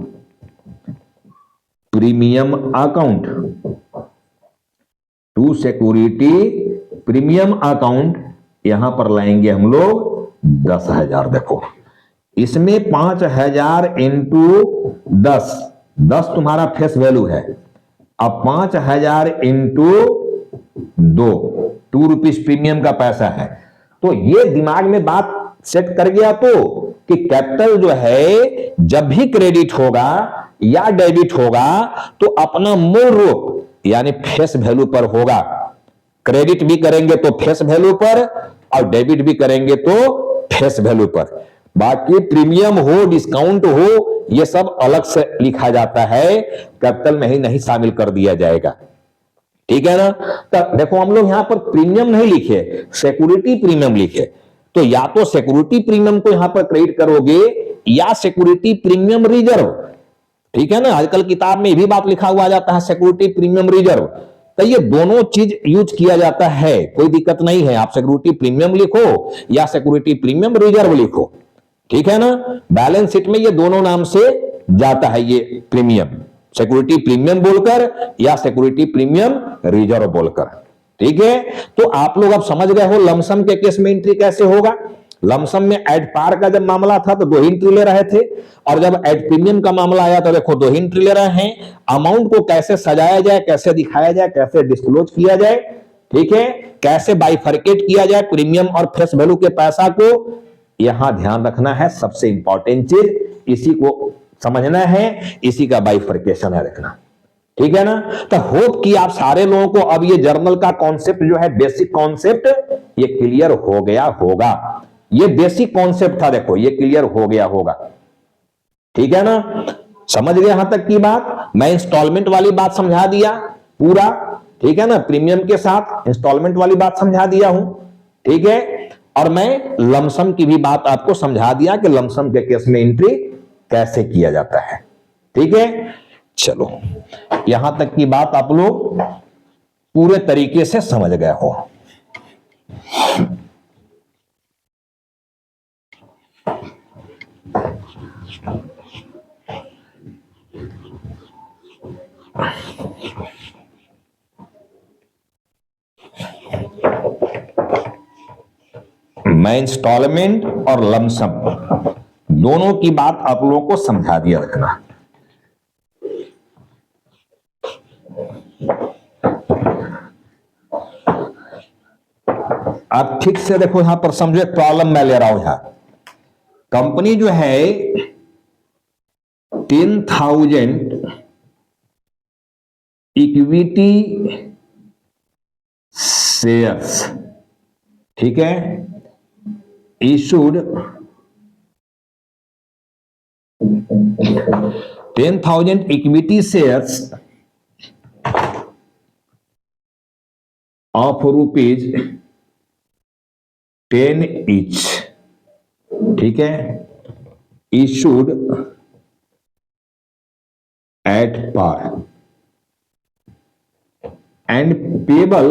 premium account, to security premium account यहां पर लाएंगे हम लोग 10,000। देखो इसमें 5,000 इंटू 10 तुम्हारा फेस वैल्यू है, अब 5,000 इंटू 2 रुपीज प्रीमियम का पैसा है। तो ये दिमाग में बात सेट कर गया तो कि कैपिटल जो है जब भी क्रेडिट होगा या डेबिट होगा तो अपना मूल रूप यानी फेस वैल्यू पर होगा, क्रेडिट भी करेंगे तो फेस वैल्यू पर और डेबिट भी करेंगे तो फेस वैल्यू पर। बाकी प्रीमियम हो, डिस्काउंट हो, ये सब अलग से लिखा जाता है, कैपिटल में ही नहीं शामिल कर दिया जाएगा, ठीक है ना। तो देखो हम लोग यहां पर प्रीमियम नहीं लिखे, सिक्योरिटी प्रीमियम लिखे, तो या तो सिक्योरिटी प्रीमियम को यहां पर क्रेडिट करोगे या सिक्योरिटी प्रीमियम रिजर्व, ठीक है ना। आजकल किताब में भी बात लिखा हुआ जाता है सिक्योरिटी प्रीमियम रिजर्व, तो ये दोनों चीज यूज किया जाता है, कोई दिक्कत नहीं है। आप सिक्योरिटी प्रीमियम लिखो या सिक्योरिटी प्रीमियम रिजर्व लिखो, ठीक है ना। बैलेंस शीट में ये दोनों नाम से जाता है, ये प्रीमियम, सिक्योरिटी प्रीमियम बोलकर या सिक्योरिटी प्रीमियम रिजर्व बोलकर, ठीक है। तो आप लोग अब समझ गए हो लमसम के केस में एंट्री कैसे होगा। लमसम में एड पार का जब मामला था तो 2 ही एंट्री ले रहे थे, और जब एड प्रीमियम का मामला आया तो देखो 2 ही एंट्री ले रहे हैं। अमाउंट को कैसे सजाया जाए, कैसे दिखाया जाए, कैसे डिस्क्लोज किया जाए, ठीक है, कैसे बाइफरकेट किया जाए प्रीमियम और फेस वैल्यू के पैसा को, यहां ध्यान रखना है। सबसे इंपॉर्टेंट चीज इसी को समझना है, इसी का बाइफरकेशन है रखना, ठीक है ना। तो होप कि आप सारे लोगों को अब ये जर्नल का कॉन्सेप्ट जो है, बेसिक कॉन्सेप्ट, ये क्लियर हो गया होगा। ये बेसिक कॉन्सेप्ट था, देखो ये क्लियर हो गया होगा, ठीक है ना। समझ गए यहां तक की बात। मैं इंस्टॉलमेंट वाली बात समझा दिया पूरा, ठीक है ना, प्रीमियम के साथ इंस्टॉलमेंट वाली बात समझा दिया हूं, ठीक है। और मैं लमसम की भी बात आपको समझा दिया कि लमसम के केस में एंट्री कैसे किया जाता है, ठीक है। चलो, यहां तक की बात आप लोग पूरे तरीके से समझ गए हो। मैं इंस्टॉलमेंट और लमसम दोनों की बात आप लोगों को समझा दिया रखना। आप ठीक से देखो, यहां पर समझो, प्रॉब्लम मैं ले रहा हूं। यहां कंपनी जो है 10,000 इक्विटी शेयर्स, ठीक है, issued 10,000 equity shares of rupees 10 each, ठीक है, issued at par and payable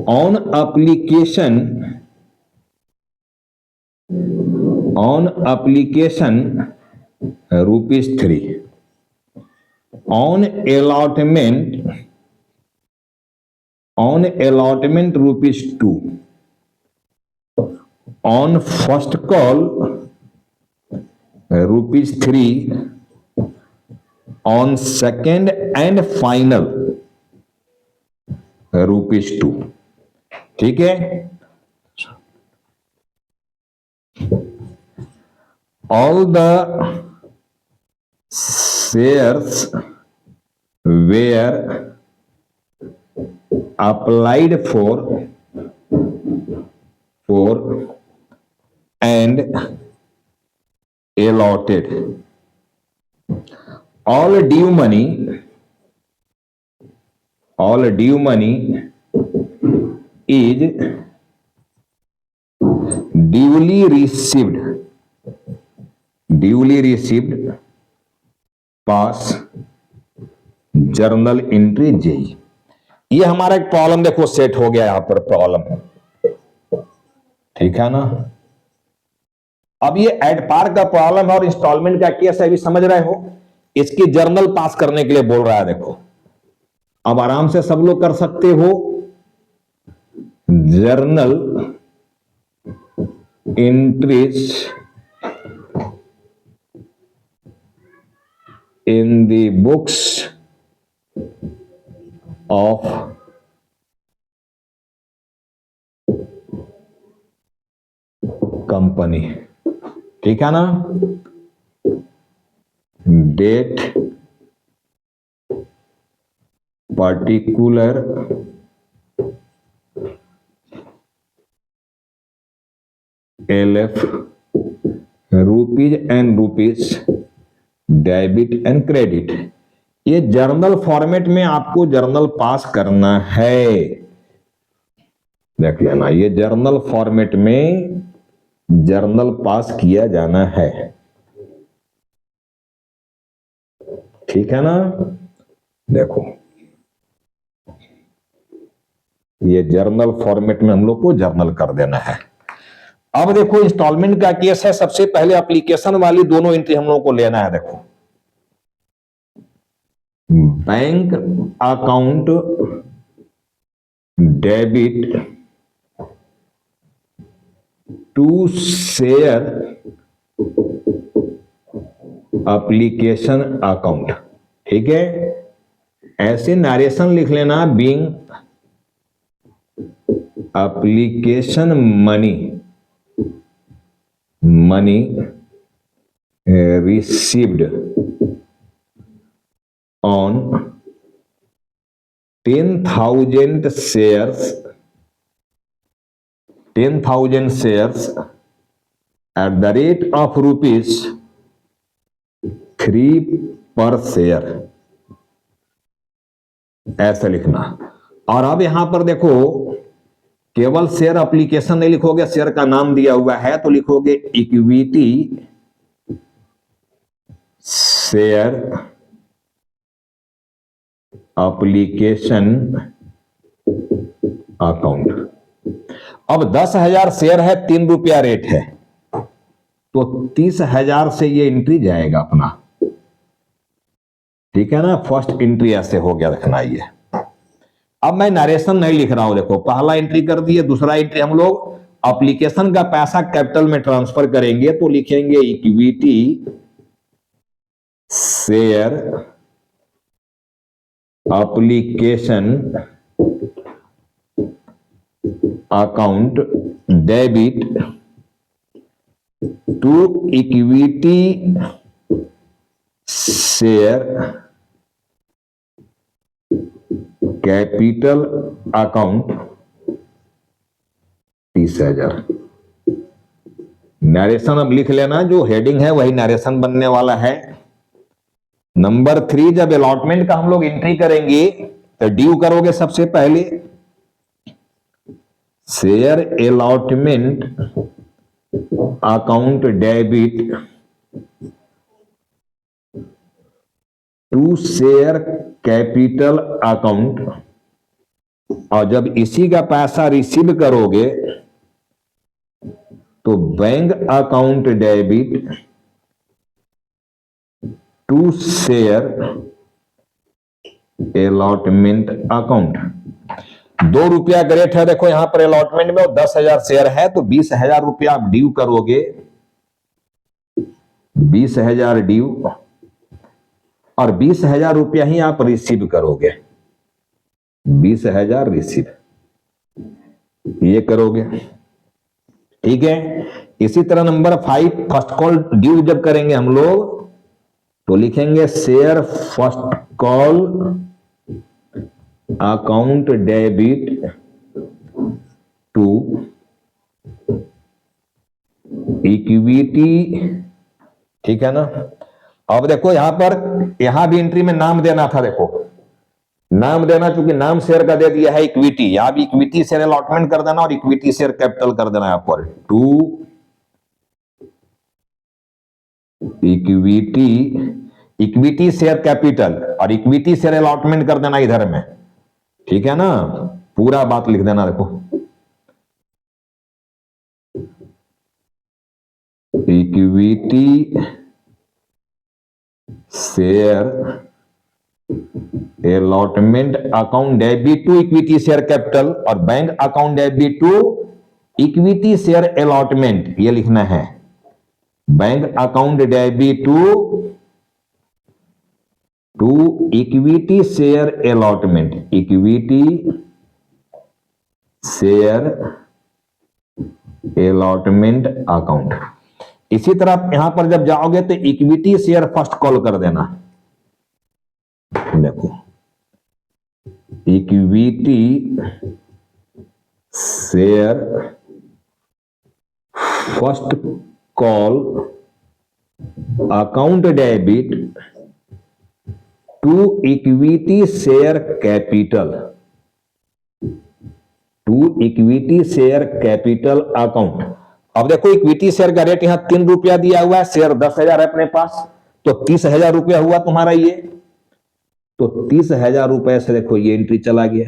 on application rupees 3, on allotment rupees 2, on first call rupees 3, on second and final rupees 2, ठीक है। all the shares were applied for and allotted. All due money is duly received pass journal entry JE. ये हमारा एक problem देखो set हो गया यहां पर प्रॉब्लम, ठीक है ना। अब ये एड पार का प्रॉब्लम है और इंस्टॉलमेंट का केस है, अभी समझ रहे हो। इसकी जर्नल पास करने के लिए बोल रहा है, देखो अब आराम से सब लोग कर सकते हो। Journal entries in the books of company, ठीक है ना। Date particular LF rupees and rupees debit and credit. ये जर्नल फॉर्मेट में आपको जर्नल पास करना है, देख लेना। ये जर्नल फॉर्मेट में जर्नल पास किया जाना है, ठीक है ना। देखो ये जर्नल फॉर्मेट में हम लोग को जर्नल कर देना है। अब देखो इंस्टॉलमेंट का केस है, सबसे पहले एप्लीकेशन वाली दोनों एंट्री हम लोग को लेना है। देखो bank account debit to share application account, ठीक है, ऐसे नरेशन लिख लेना, being application money received on 10,000 shares at the rate of rupees 3 per share, ऐसा लिखना। और अब यहां पर देखो, केवल शेयर एप्लीकेशन नहीं लिखोगे, शेयर का नाम दिया हुआ है तो लिखोगे इक्विटी शेयर एप्लीकेशन अकाउंट। अब 10,000 शेयर है, 3 रुपया रेट है, तो 30,000 से ये एंट्री जाएगा अपना, ठीक है ना। फर्स्ट एंट्री ऐसे हो गया, रखना ये। अब मैं नरेशन नहीं लिख रहा हूं, देखो पहला एंट्री कर दिए, दूसरा एंट्री हम लोग एप्लीकेशन का पैसा कैपिटल में ट्रांसफर करेंगे तो लिखेंगे equity share application account debit to equity share capital account 30,000। Narration अब लिख लेना, जो हेडिंग है वही नरेशन बनने वाला है। नंबर 3, जब अलॉटमेंट का हम लोग एंट्री करेंगे तो ड्यू करोगे सबसे पहले, share allotment account debit to share capital account, और जब इसी का पैसा रिसीव करोगे तो bank account debit to share allotment account. 2 रुपया का रेट है, देखो यहां पर अलॉटमेंट में, 10,000 शेयर है तो 20,000 रुपया आप ड्यू करोगे, 20,000 ड्यू, और 20,000 रुपया ही आप रिसीव करोगे, 20,000 रिसीव ये करोगे, ठीक है। इसी तरह नंबर 5, फर्स्ट कॉल ड्यू जब करेंगे हम लोग तो लिखेंगे share first call account debit to equity, ठीक है ना। अब देखो यहां पर, यहां भी एंट्री में नाम देना था, देखो नाम देना, चूंकि नाम शेयर का दे दिया है इक्विटी, यहां भी इक्विटी शेयर अलॉटमेंट कर देना और इक्विटी शेयर कैपिटल कर देना यहां पर, टू इक्विटी शेयर कैपिटल, और इक्विटी शेयर अलॉटमेंट कर देना इधर में, ठीक है ना। पूरा बात लिख देना, देखो equity share allotment account debit to equity share capital, और bank account debit to equity share allotment, ये लिखना है। Bank account debit to equity share allotment, equity share allotment account. इसी तरह यहां पर जब जाओगे तो इक्विटी शेयर फर्स्ट कॉल कर देना, देखो equity share first call account debit to equity share capital, to equity share capital account. अब देखो इक्विटी शेयर का रेट यहां 3 रुपया दिया हुआ है, शेयर 10,000 है अपने पास, तो 30,000 रुपया हुआ तुम्हारा ये, तो 30,000 रुपए से देखो ये एंट्री चला गया।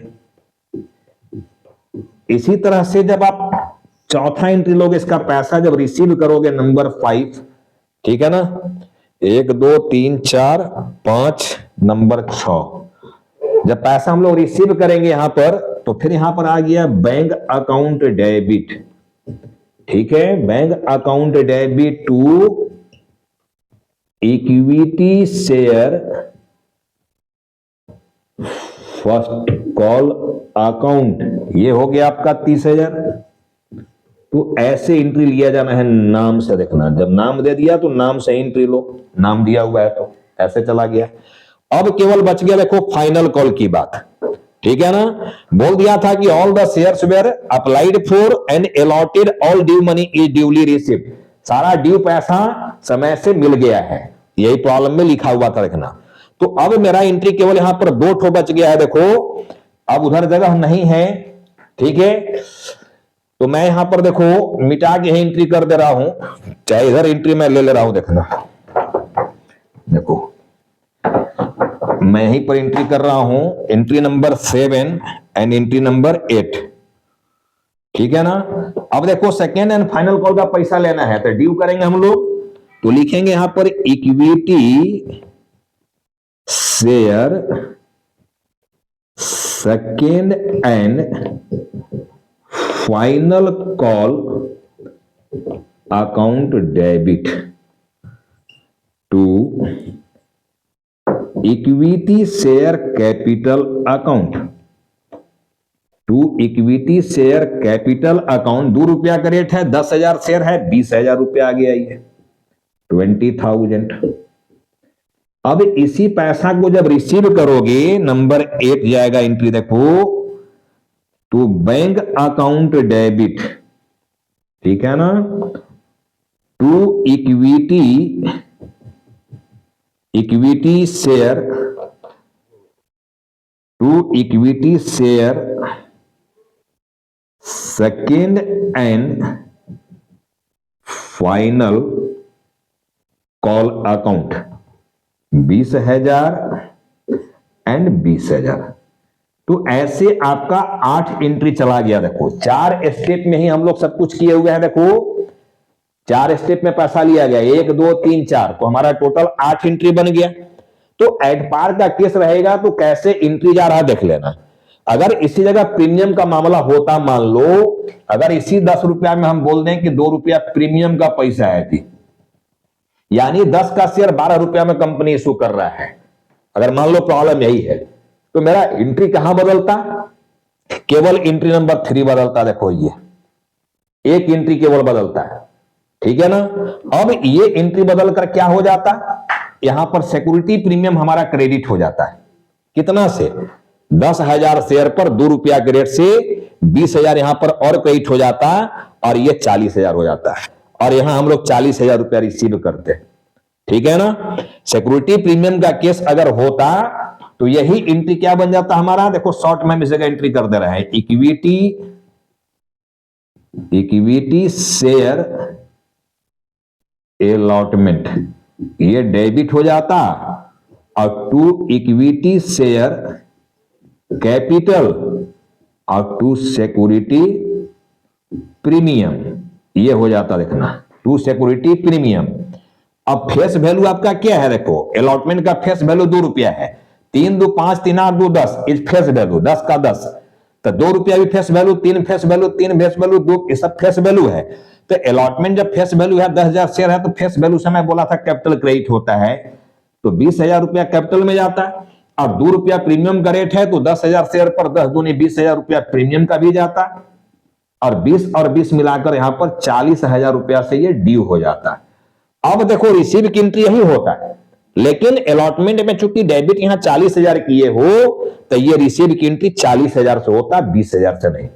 इसी तरह से जब आप चौथा एंट्री लोगे, इसका पैसा जब रिसीव करोगे, नंबर 5, ठीक है ना, 1 2 3 4 5, नंबर 6, जब पैसा हम लोग रिसीव करेंगे यहां पर, तो फिर यहां पर आ गया बैंक अकाउंट डेबिट, ठीक है, bank account debit to equity share first call account, ये हो गया आपका 30,000। तो ऐसे एंट्री लिया जाना है, नाम से देखना, जब नाम दे दिया तो नाम से एंट्री लो, नाम दिया हुआ है तो ऐसे चला गया। अब केवल बच गया देखो फाइनल कॉल की बात, ठीक है ना। बोल दिया था कि all the shares where applied for and allotted, all due money is duly received, सारा ड्यू पैसा समय से मिल गया है, यही प्रॉब्लम में लिखा हुआ था देखना। तो अब मेरा एंट्री केवल यहां पर 2 ठो बच गया है देखो, अब उधर जगह नहीं है, ठीक है। तो मैं यहां पर देखो मिटा के ही एंट्री कर दे रहा हूं, चाहे इधर एंट्री मैं ले रहा हूं, देखना देखो मैं यहीं पर एंट्री कर रहा हूं, entry number 7 and entry number 8, ठीक है ना। अब देखो सेकेंड एंड फाइनल कॉल का पैसा लेना है, तो ड्यू करेंगे हम लोग, तो लिखेंगे यहां पर equity share second and final call account debit to equity share capital account, to equity share capital account. 2 रुपया का रेट है, 10,000 शेयर है, 20,000 रुपया आ गया, ये 20,000। अब इसी पैसा को जब रिसीव करोगे, नंबर 8 जाएगा एंट्री देखो, टू बैंक अकाउंट डेबिट, ठीक है ना, to equity share, to equity share second and final call account 20,000 and 20,000। तो ऐसे आपका 8 एंट्री चला गया देखो, 4 स्टेप में ही हम लोग सब कुछ किए हुए हैं देखो, 4 स्टेप में पैसा लिया गया, 1 2 3 4, तो हमारा टोटल 8 एंट्री बन गया। तो एट पार का केस रहेगा तो कैसे एंट्री जा रहा है देख लेना। अगर इसी जगह प्रीमियम का मामला होता, मान लो अगर इसी 10 रुपया में हम बोल दें कि 2 रुपया प्रीमियम का पैसा है थी, यानी 10 का शेयर 12 रुपया में कंपनी इशू कर रहा है, अगर मान लो प्रॉब्लम यही है, तो मेरा एंट्री कहां बदलता, केवल एंट्री नंबर 3 बदलता, देखो ये एक एंट्री केवल बदलता है, ठीक है ना। अब ये एंट्री बदलकर क्या हो जाता, यहां पर सिक्योरिटी प्रीमियम हमारा क्रेडिट हो जाता है, कितना से 10,000 शेयर पर 2 रुपया के रेट से 20,000 यहां पर और क्रेडिट हो जाता, और ये 40,000 हो जाता है, और यहां हम लोग 40,000 रुपया रिसीव करते, ठीक है ना। सिक्योरिटी प्रीमियम का केस अगर होता तो यही एंट्री क्या बन जाता हमारा, देखो शॉर्ट में इस जगह एंट्री कर दे रहे हैं, इक्विटी शेयर अलॉटमेंट, ये डेबिट हो जाता, और टू इक्विटी शेयर कैपिटल और टू सिक्योरिटी प्रीमियम, ये हो जाता देखना, टू सिक्योरिटी प्रीमियम। अब फेस वैल्यू आपका क्या है, देखो अलॉटमेंट का फेस वैल्यू 2 रुपया है, 3 2 5 3 8 2 10 इज फेस वैल्यू, 10 का 10, तो 2 रुपया भी face value, 3 face value, 3 face value, 2, ये सब फेस वैल्यू है। तो अलॉटमेंट जब फेस वैल्यू है 10,000 शेयर है, तो फेस वैल्यू से मैं बोला था कैपिटल क्रेडिट होता है, तो 20,000 रुपया कैपिटल में जाता है, और 2 रुपया प्रीमियम का रेट है, तो 10,000 शेयर पर 10 दूनी 20,000 रुपया प्रीमियम का भी जाता, और 20 मिलाकर यहां पर 40,000 रुपया से ये ड्यू हो जाता है। अब देखो रिसीव की एंट्री यही होता है, लेकिन अलॉटमेंट में चूंकि डेबिट यहां 40,000 किए हो, तो ये रिसीव की एंट्री 40,000 से होता, 20,000 से नहीं।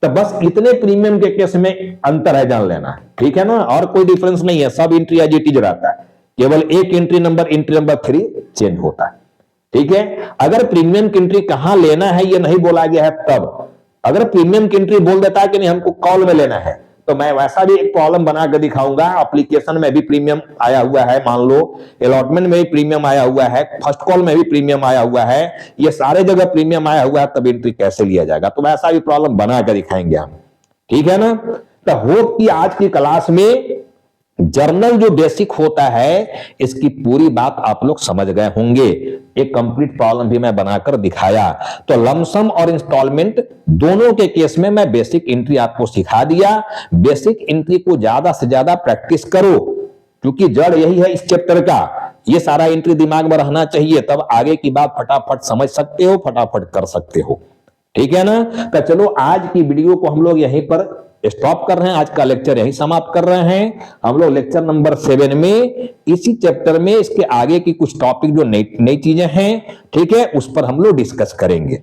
तो बस इतने प्रीमियम के केस में अंतर है, जान लेना, ठीक है ना, और कोई डिफरेंस नहीं है, सब एंट्री एज इट इज रहता है, केवल एक एंट्री नंबर 3 चेंज होता है, ठीक है। अगर प्रीमियम की एंट्री कहां लेना है ये नहीं बोला गया है, तब अगर प्रीमियम की एंट्री बोल देता है कि नहीं हमको कॉल में लेना है, तो मैं वैसा भी एक प्रॉब्लम बना कर दिखाऊंगा। एप्लीकेशन में भी प्रीमियम आया हुआ है, मान लो अलॉटमेंट में भी प्रीमियम आया हुआ है, फर्स्ट कॉल में भी प्रीमियम आया हुआ है, ये सारे जगह प्रीमियम आया हुआ है, तब एंट्री कैसे लिया जाएगा, तो वैसा भी प्रॉब्लम बना कर दिखाएंगे हम, ठीक है ना। तो होप कि आज की क्लास में जर्नल जो बेसिक होता है इसकी पूरी बात आप लोग समझ गए होंगे। एक कंप्लीट प्रॉब्लम भी मैं बनाकर दिखाया, तो लमसम और इंस्टॉलमेंट दोनों के केस में मैं बेसिक एंट्री आपको सिखा दिया। बेसिक एंट्री को ज्यादा से ज्यादा प्रैक्टिस करो, क्योंकि जड़ यही है इस चैप्टर का ये सारा एंट्री दिमाग में रहना चाहिए, तब आगे की बात फटाफट समझ सकते हो, फटाफट कर सकते हो। ठीक है ना। तो चलो आज की वीडियो को हम लोग यहीं पर स्टॉप कर रहे हैं, आज का लेक्चर यहीं समाप्त कर रहे हैं। हम लोग लेक्चर नंबर 7 में इसी चैप्टर में इसके आगे की कुछ टॉपिक जो नई चीजें हैं, ठीक है, उस पर हम लोग डिस्कस करेंगे।